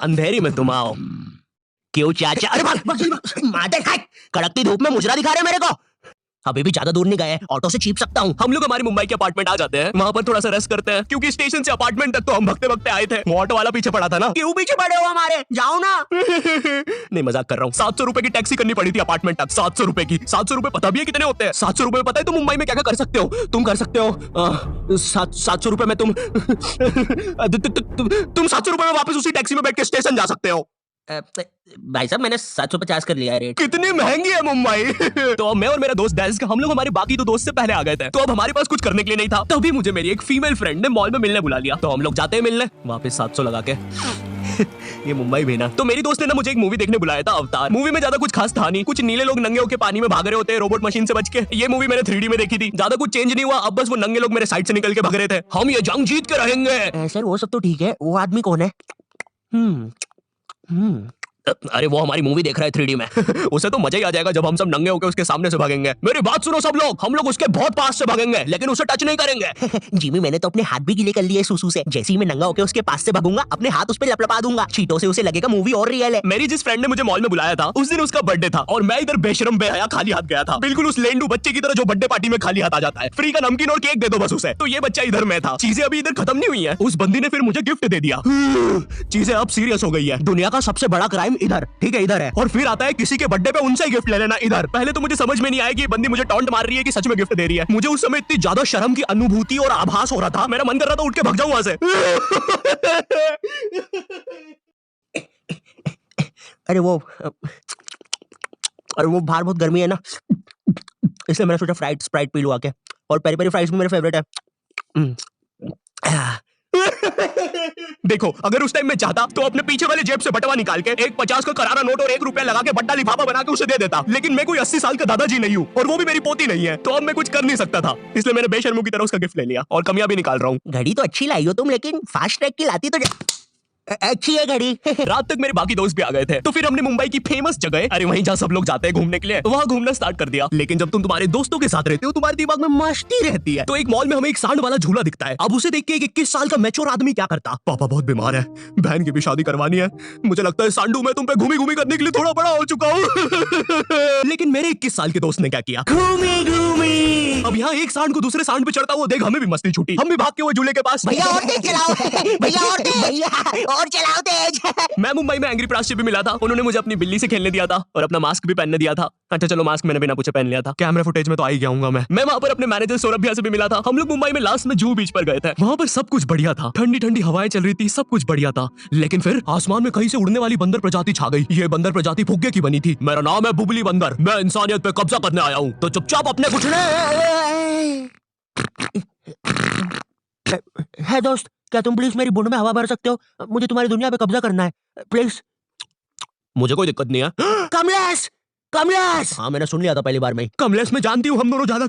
अंधेरी में तुम आओ। क्यों चाचा? अरे मादर है, कड़कती धूप में मुजरा दिखा रहे मेरे को। अभी भी ज्यादा दूर नहीं गए, ऑटो से छीप सकता हूँ। हम लोग हमारी मुंबई के अपार्टमेंट आ जाते हैं, वहाँ पर थोड़ा सा रेस्ट करते हैं, क्योंकि स्टेशन से अपार्टमेंट तक तो हम भगते भगते आए थे। वो ऑटो वाला पीछे पड़ा था ना। क्यों पीछे पड़े हो हमारे? जाओ ना। नहीं, मजाक कर रहा हूँ। 700 रुपए की टैक्सी करनी पड़ी थी अपार्टमेंट तक। 700 रुपए की। 700 रुपए पता भी है कितने होते हैं? 700 रुपए पता है तुम मुंबई में क्या क्या कर सकते हो? तुम कर सकते हो 700 रुपए में तुम 700 रुपए में वापस उसी टैक्सी में बैठ के स्टेशन जा सकते हो। भाई साहब, मैंने 750 कर लिया है रेट। कितनी महंगी है मुंबई। तो मैं और मेरा दोस्त डेस्क, हम लोग हमारे बाकी 2 दोस्त से पहले आ गए थे, तो अब हमारे पास कुछ करने के लिए नहीं था। तभी मुझे मेरी एक फीमेल फ्रेंड ने मॉल में मिलने बुला लिया, तो हम लोग जाते हैं मिलने, वापस 700 लगा के। ये मुंबई भी ना। तो मेरी दोस्त ने ना मुझे एक मूवी देखने बुलाया था, अवतार। मूवी में ज्यादा कुछ खास था नहीं, कुछ नीले लोग नंगे होकर पानी में भाग रहे होते हैं रोबोट मशीन से बच के। ये मूवी मैंने 3D में देखी थी, ज्यादा कुछ चेंज नहीं हुआ, अब बस वो नंगे लोग मेरे साइड से निकल के भाग रहे थे। हम ये जंग जीत के रहेंगे। सर वो सब तो ठीक है, वो आदमी कौन है? अरे वो हमारी मूवी देख रहा है 3D में। उसे तो मजा ही आ जाएगा जब हम सब नंगे होकर उसके सामने से भागेंगे। मेरी बात सुनो सब लोग, हम लोग उसके बहुत पास से भागेंगे, लेकिन उसे टच नहीं करेंगे। जिमी, मैंने तो अपने हाथ भी गीले कर लिए सुसु से। जैसे ही मैं नंगा होकर उसके पास से भागूंगा, अपने हाथ उस पे लपलपा दूंगा। चीटों से उसे लगेगा मूवी और रियल है। मेरी जिस फ्रेंड ने मुझे मॉल में बुलाया था, उस दिन उसका बर्थडे था, और मैं इधर बेशरम बेहया खाली हाथ गया था, बिल्कुल उस लेंडू बच्चे की तरह जो बर्थडे पार्टी में खाली हाथ आ जाता है। फ्री का नमकीन और केक दे दो बस उसे। तो ये बच्चा इधर में था। चीजें अभी इधर खत्म नहीं हुई है, उस बंदी ने फिर मुझे गिफ्ट दे दिया। चीजें अब सीरियस हो गई है। दुनिया का सबसे बड़ा क्राइम इधर, ठीक है, इधर है। और फिर आता है किसी के बर्थडे पे उनसे गिफ्ट ले लेना इधर। पहले तो मुझे समझ में नहीं आया कि ये बंदी मुझे टॉन्ट मार रही है कि सच में गिफ्ट दे रही है। मुझे उस समय इतनी ज्यादा शर्म की अनुभूति और आभास हो रहा था, मेरा मन कर रहा था उठ के भाग जाऊं वहां से। अरे वो बाहर बहुत गर्मी है ना, इसलिए मैंने सोचा स्प्राइट पी लूं आके। और पेरी पेरी फ्राइज भी मेरे फेवरेट है। देखो, अगर उस टाइम मैं चाहता तो अपने पीछे वाले जेब से बटवा निकाल के एक 50 का करारा नोट और 1 रुपया लगा के बड्डा लिफाफा बना के उसे दे देता, लेकिन मैं कोई 80 साल का दादाजी नहीं हूँ, और वो भी मेरी पोती नहीं है, तो अब मैं कुछ कर नहीं सकता था। इसलिए मैंने बेशर्मों की तरह उसका गिफ्ट ले लिया और कमियां भी निकाल रहा हूँ। घड़ी तो अच्छी लाई हो तुम, लेकिन फास्ट ट्रैक की लाती तो अच्छी है घड़ी। रात तक मेरे बाकी दोस्त भी आ गए थे, तो फिर हमने मुंबई की फेमस जगह, अरे वहीं जहाँ सब लोग जाते हैं घूमने के लिए, वहाँ घूमना स्टार्ट कर दिया। लेकिन जब तुम तुम्हारे दोस्तों के साथ रहते हो, तुम्हारे दिमाग में मस्ती रहती है। तो एक मॉल में हमें एक सांड वाला झूला दिखता है। अब उसे देख के एक 21 साल का मैच्योर आदमी क्या करता? पापा बहुत बीमार है, बहन की भी शादी करवानी है, मुझे लगता है सांडू मैं तुम पे घूमी घूमी करने के लिए थोड़ा बड़ा हो चुका हूँ। लेकिन मेरे 21 साल के दोस्त ने क्या किया? घूमी घूमी। अब यहाँ एक सांड को दूसरे सांड पे चढ़ता हुआ देख हमें भी मस्ती छूटी। हम भी भाग के वो झूले के पास, भैया और तेज चलाओ, भैया और तेज, भैया और चलाओ तेज। मैं मुंबई में एंग्री प्रास से भी मिला था, उन्होंने मुझे अपनी बिल्ली से खेलने दिया था और अपना मास्क भी पहनने दिया था। अच्छा चलो, मास्क मैंने बिना पूछे पहन लिया था, कैमरा फुटेज में तो आ ही गया मैं वहां पर अपने मैनेजर सौरभ भैया से भी मिला था। हम लोग मुंबई में लास्ट में जूहू बीच पर गए थे, वहां पर सब कुछ बढ़िया था, ठंडी ठंडी हवाएं चल रही थी, सब कुछ बढ़िया था। लेकिन फिर आसमान में कहीं से उड़ने वाली बंदर प्रजाति छा गई। ये बंदर प्रजाति फुग्गे की बनी थी। मेरा नाम है बुबली बंदर, मैं इंसानियत पे कब्जा करने आया हूँ, तो चुपचाप अपने कुछ है। दोस्त, क्या तुम प्लीज मेरी बूंद में हवा भर सकते हो? मुझे तुम्हारी दुनिया पे कब्जा करना है, प्लीज। मुझे कोई दिक्कत नहीं है। कमलेश, कमलेश। हाँ, मैंने सुन लिया था पहली बार में। कमलेश मैं जानती हूँ हम दोनों ज्यादा